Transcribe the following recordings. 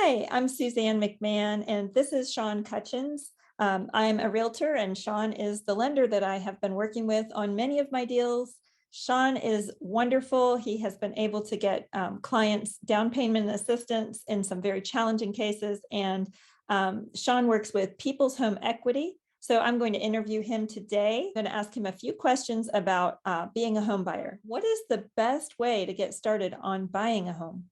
Hi, I'm Suzanne McMahon, and this is Sean Cutchins. I'm a realtor, and Sean is the lender that I have been working with on many of my deals. Sean is wonderful. He has been able to get clients down payment assistance in some very challenging cases, and Sean works with People's Home Equity. So I'm going to interview him today. I'm going to ask him a few questions about being a home buyer. What is the best way to get started on buying a home?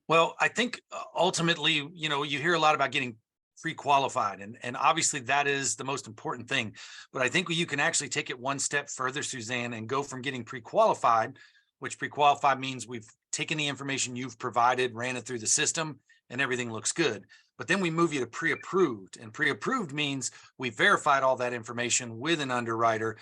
Well, I think ultimately, you hear a lot about getting pre-qualified, and obviously that is the most important thing. But I think you can actually take it one step further, Suzanne, and go from getting pre-qualified, which pre-qualified means we've taken the information you've provided, ran it through the system, and everything looks good. But then we move you to pre-approved, and pre-approved means we verified all that information with an underwriter.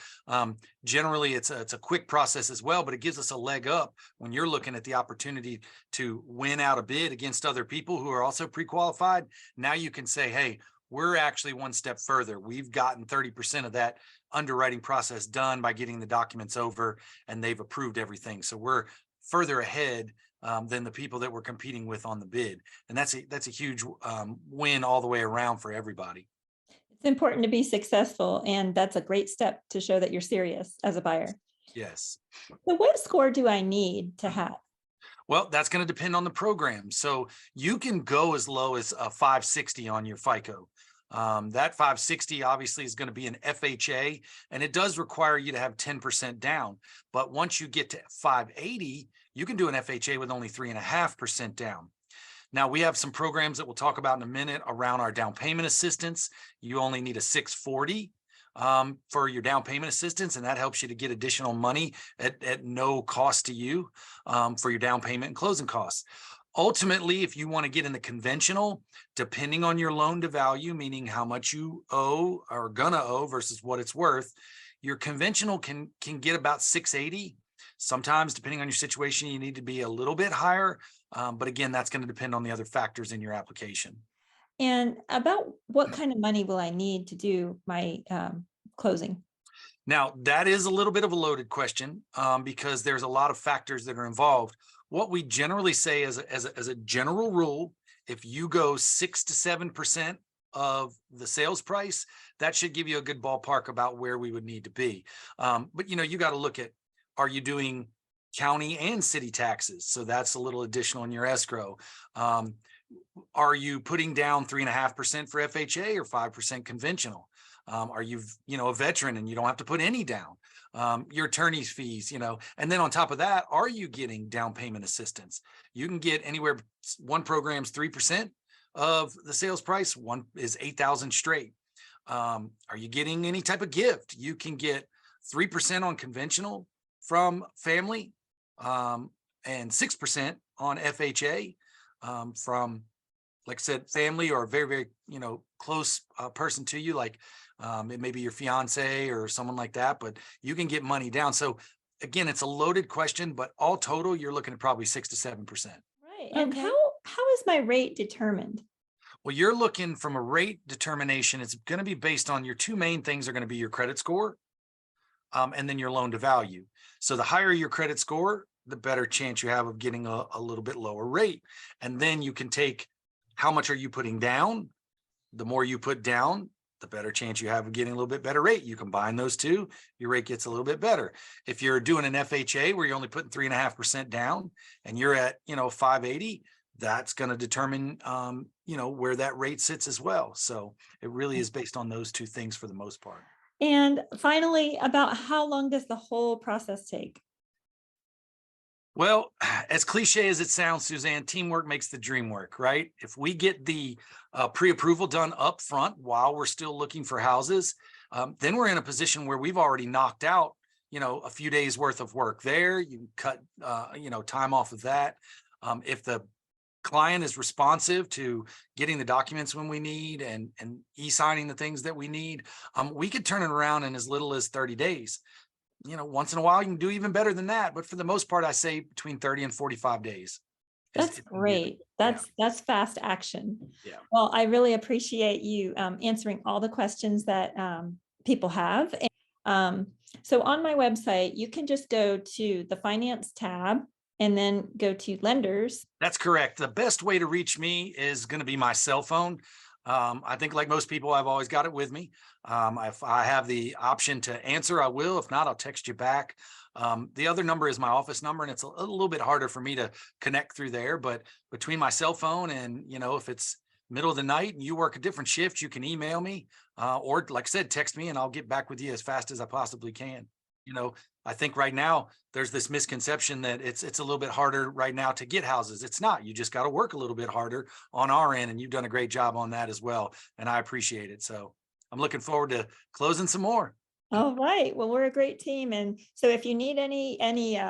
Generally, it's a quick process as well, but it gives us a leg up when you're looking at the opportunity to win out a bid against other people who are also pre-qualified. Now you can say, hey, we're actually one step further. We've gotten 30% of that underwriting process done by getting the documents over, and they've approved everything. So we're further ahead than the people that we're competing with on the bid. And that's a huge win all the way around for everybody. It's important to be successful, and that's a great step to show that you're serious as a buyer. Yes. So what score do I need to have? Well, that's going to depend on the program. So you can go as low as a 560 on your FICO. That 560 obviously is going to be an FHA, and it does require you to have 10% down. But once you get to 580, you can do an FHA with only 3.5% down. Now, we have some programs that we'll talk about in a minute around our down payment assistance. You only need a 640 for your down payment assistance, and that helps you to get additional money at no cost to you for your down payment and closing costs. Ultimately, if you want to get in the conventional, depending on your loan to value, meaning how much you owe or gonna owe versus what it's worth, your conventional can get about 680. Sometimes, depending on your situation, you need to be a little bit higher. But again, that's going to depend on the other factors in your application. And about what kind of money will I need to do my closing? Now, that is a little bit of a loaded question because there's a lot of factors that are involved. What we generally say as a general rule, if you go 6 to 7% of the sales price, that should give you a good ballpark about where we would need to be. But you got to look at, are you doing county and city taxes? So that's a little additional in your escrow. Are you putting down 3.5% for FHA or 5% conventional? Are you, a veteran and you don't have to put any down? Your attorney's fees, and then on top of that, are you getting down payment assistance? You can get anywhere, one program's 3% of the sales price, one is 8,000 straight. Are you getting any type of gift? You can get 3% on conventional from family and 6% on FHA from, like I said, family or a very, very, close person to you, like it may be your fiance or someone like that, but you can get money down. So again, it's a loaded question, but all total, you're looking at probably 6 to 7%. Right. And how is my rate determined? Well, you're looking from a rate determination. It's going to be based on your two main things are going to be your credit score and then your loan to value. So the higher your credit score, the better chance you have of getting a little bit lower rate. And then you can take how much are you putting down? The more you put down, the better chance you have of getting a little bit better rate. You combine those two, your rate gets a little bit better. If you're doing an FHA where you're only putting 3.5% down and you're at, 580, that's going to determine, where that rate sits as well. So it really is based on those two things for the most part. And finally, about how long does the whole process take? Well, as cliche as it sounds, Suzanne, teamwork makes the dream work, right? If we get the pre-approval done up front while we're still looking for houses, then we're in a position where we've already knocked out, a few days worth of work there. You can cut, time off of that. If the client is responsive to getting the documents when we need and e-signing the things that we need, we could turn it around in as little as 30 days. Once in a while you can do even better than that, but for the most part, I say between 30 and 45 days. That's great. That's fast action. Yeah. Well, I really appreciate you answering all the questions that people have. So on my website, you can just go to the finance tab and then go to lenders. That's correct. The best way to reach me is going to be my cell phone. I think like most people, I've always got it with me. If I have the option to answer, I will. If not, I'll text you back. The other number is my office number, and it's a little bit harder for me to connect through there. But between my cell phone and, if it's middle of the night and you work a different shift, you can email me or, like I said, text me, and I'll get back with you as fast as I possibly can. You know, I think right now there's this misconception that it's a little bit harder right now to get houses. It's not. You just got to work a little bit harder on our end, and you've done a great job on that as well. And I appreciate it. So I'm looking forward to closing some more. All right. Well, we're a great team. And so if you need any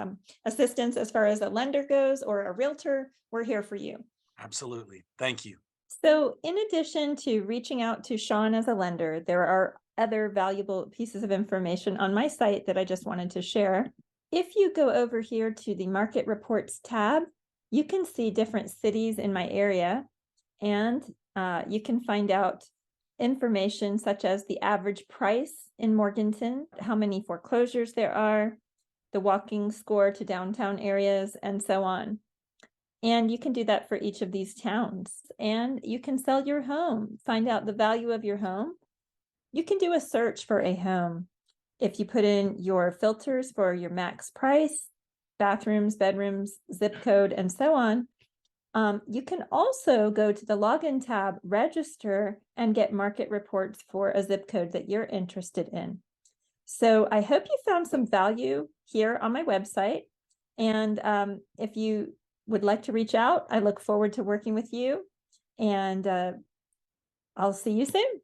assistance as far as a lender goes or a realtor, we're here for you. Absolutely. Thank you. So in addition to reaching out to Sean as a lender, there are other valuable pieces of information on my site that I just wanted to share. If you go over here to the Market Reports tab, you can see different cities in my area, and you can find out information such as the average price in Morganton, how many foreclosures there are, the walking score to downtown areas, and so on. And you can do that for each of these towns. And you can sell your home, find out the value of your home. You can do a search for a home. If you put in your filters for your max price, bathrooms, bedrooms, zip code, and so on, you can also go to the login tab, register, and get market reports for a zip code that you're interested in. So I hope you found some value here on my website. And if you would like to reach out, I look forward to working with you, and I'll see you soon.